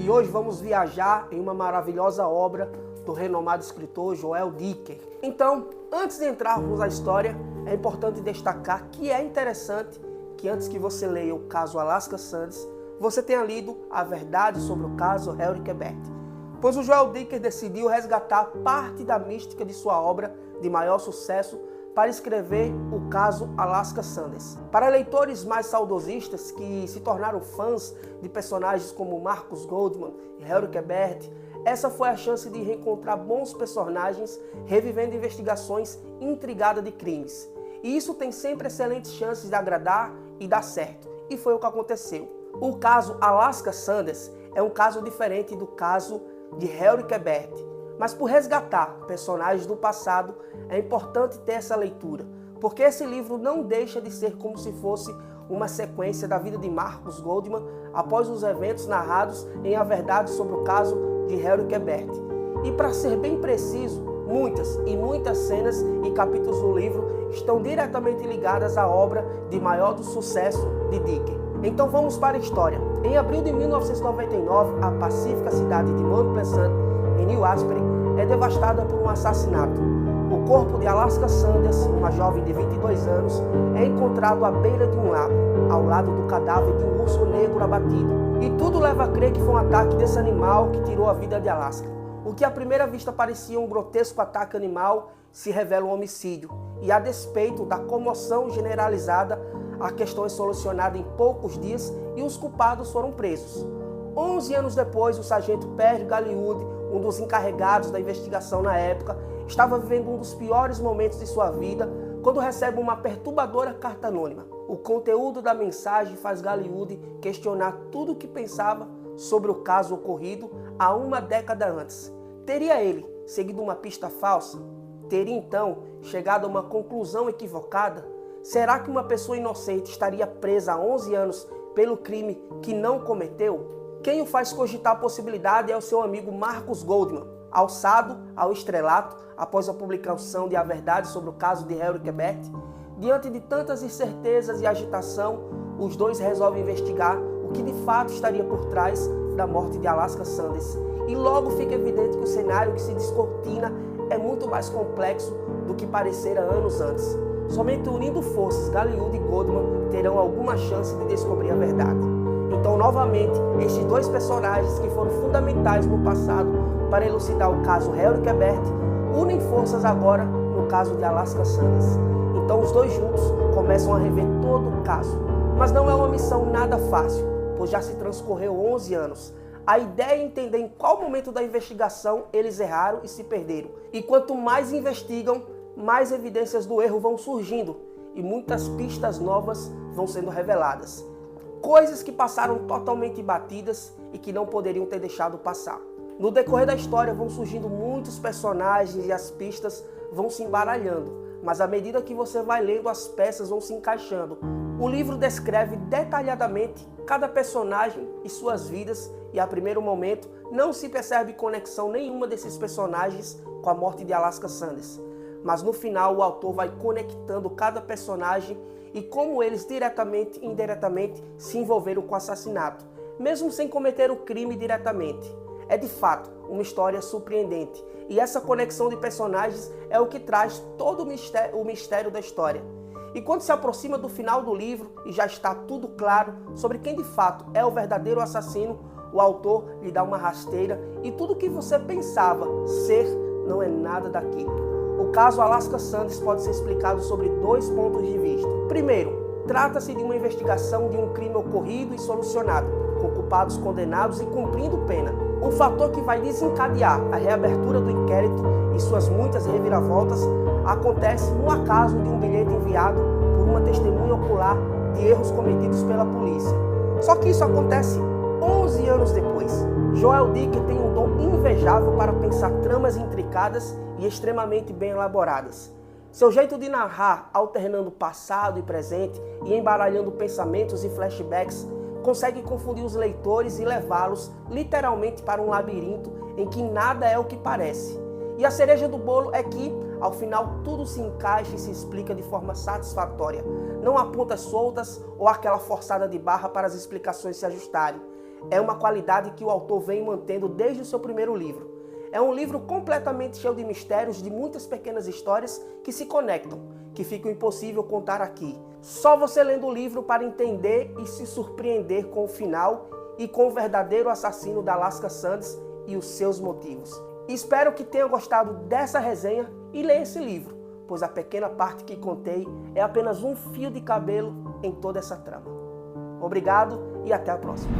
e hoje vamos viajar em uma maravilhosa obra do renomado escritor Joel Dicker. Então, antes de entrarmos na história, é importante destacar que é interessante que antes que você leia o caso Alaska Sands, você tenha lido a verdade sobre o caso Harry Quebert, pois o Joel Dicker decidiu resgatar parte da mística de sua obra de maior sucesso para escrever o caso Alaska Sands. Para leitores mais saudosistas que se tornaram fãs de personagens como Marcus Goldman e Harry Quebert, essa foi a chance de reencontrar bons personagens revivendo investigações intrigadas de crimes. E isso tem sempre excelentes chances de agradar e dar certo. E foi o que aconteceu. O caso Alaska Sands é um caso diferente do caso de Harry Quebert. Mas por resgatar personagens do passado, é importante ter essa leitura, porque esse livro não deixa de ser como se fosse uma sequência da vida de Marcus Goldman após os eventos narrados em A Verdade sobre o caso de Harry Quebert. E para ser bem preciso, muitas cenas e capítulos do livro estão diretamente ligadas à obra de maior do sucesso de Dicker. Então vamos para a história. Em abril de 1999, a pacífica cidade de Mount Pleasant, em New Hampshire, é devastada por um assassinato. O corpo de Alaska Sands, uma jovem de 22 anos, é encontrado à beira de um lago, ao lado do cadáver de um urso negro abatido. E tudo leva a crer que foi um ataque desse animal que tirou a vida de Alaska. O que à primeira vista parecia um grotesco ataque animal se revela um homicídio. E a despeito da comoção generalizada, a questão é solucionada em poucos dias e os culpados foram presos. 11 anos depois, o sargento Perry Galliard, um dos encarregados da investigação na época, estava vivendo um dos piores momentos de sua vida quando recebe uma perturbadora carta anônima. O conteúdo da mensagem faz Galliard questionar tudo o que pensava sobre o caso ocorrido há uma década antes. Teria ele seguido uma pista falsa? Teria então chegado a uma conclusão equivocada? Será que uma pessoa inocente estaria presa há 11 anos pelo crime que não cometeu? Quem o faz cogitar a possibilidade é o seu amigo Marcus Goldman. Alçado ao estrelato após a publicação de A Verdade sobre o caso de Harry Quebert, diante de tantas incertezas e agitação, os dois resolvem investigar o que de fato estaria por trás da morte de Alaska Sands. E logo fica evidente que o cenário que se descortina é muito mais complexo do que parecera anos antes. Somente unindo forças, Galliard e Goldman terão alguma chance de descobrir a verdade. Então, novamente, estes dois personagens que foram fundamentais no passado para elucidar o caso Harry Quebert unem forças agora no caso de Alaska Sands. Então, os dois juntos começam a rever todo o caso. Mas não é uma missão nada fácil, pois já se transcorreu 11 anos. A ideia é entender em qual momento da investigação eles erraram e se perderam. E quanto mais investigam, mais evidências do erro vão surgindo e muitas pistas novas vão sendo reveladas. Coisas que passaram totalmente batidas e que não poderiam ter deixado passar. No decorrer da história vão surgindo muitos personagens e as pistas vão se embaralhando, mas à medida que você vai lendo, as peças vão se encaixando. O livro descreve detalhadamente cada personagem e suas vidas e a primeiro momento não se percebe conexão nenhuma desses personagens com a morte de Alaska Sands. Mas no final o autor vai conectando cada personagem e como eles diretamente e indiretamente se envolveram com o assassinato, mesmo sem cometer o crime diretamente. É de fato uma história surpreendente e essa conexão de personagens é o que traz todo o mistério da história. E quando se aproxima do final do livro e já está tudo claro sobre quem de fato é o verdadeiro assassino, o autor lhe dá uma rasteira e tudo o que você pensava ser não é nada daquilo. O caso Alaska Sands pode ser explicado sobre dois pontos de vista. Primeiro, trata-se de uma investigação de um crime ocorrido e solucionado, com culpados condenados e cumprindo pena. Um fator que vai desencadear a reabertura do inquérito e suas muitas reviravoltas acontece no acaso de um bilhete enviado por uma testemunha ocular de erros cometidos pela polícia. Só que isso acontece 11 anos depois. Joel Dicker tem um dom invejável para pensar tramas intricadas e extremamente bem elaboradas. Seu jeito de narrar, alternando passado e presente e embaralhando pensamentos e flashbacks, consegue confundir os leitores e levá-los literalmente para um labirinto em que nada é o que parece. E a cereja do bolo é que, ao final, tudo se encaixa e se explica de forma satisfatória. Não há pontas soltas ou aquela forçada de barra para as explicações se ajustarem. é uma qualidade que o autor vem mantendo desde o seu primeiro livro. É um livro completamente cheio de mistérios, de muitas pequenas histórias que se conectam, que ficam impossível contar aqui. Só você lendo o livro para entender e se surpreender com o final e com o verdadeiro assassino da Alaska Sands e os seus motivos. Espero que tenha gostado dessa resenha e leia esse livro, pois a pequena parte que contei é apenas um fio de cabelo em toda essa trama. Obrigado e até a próxima.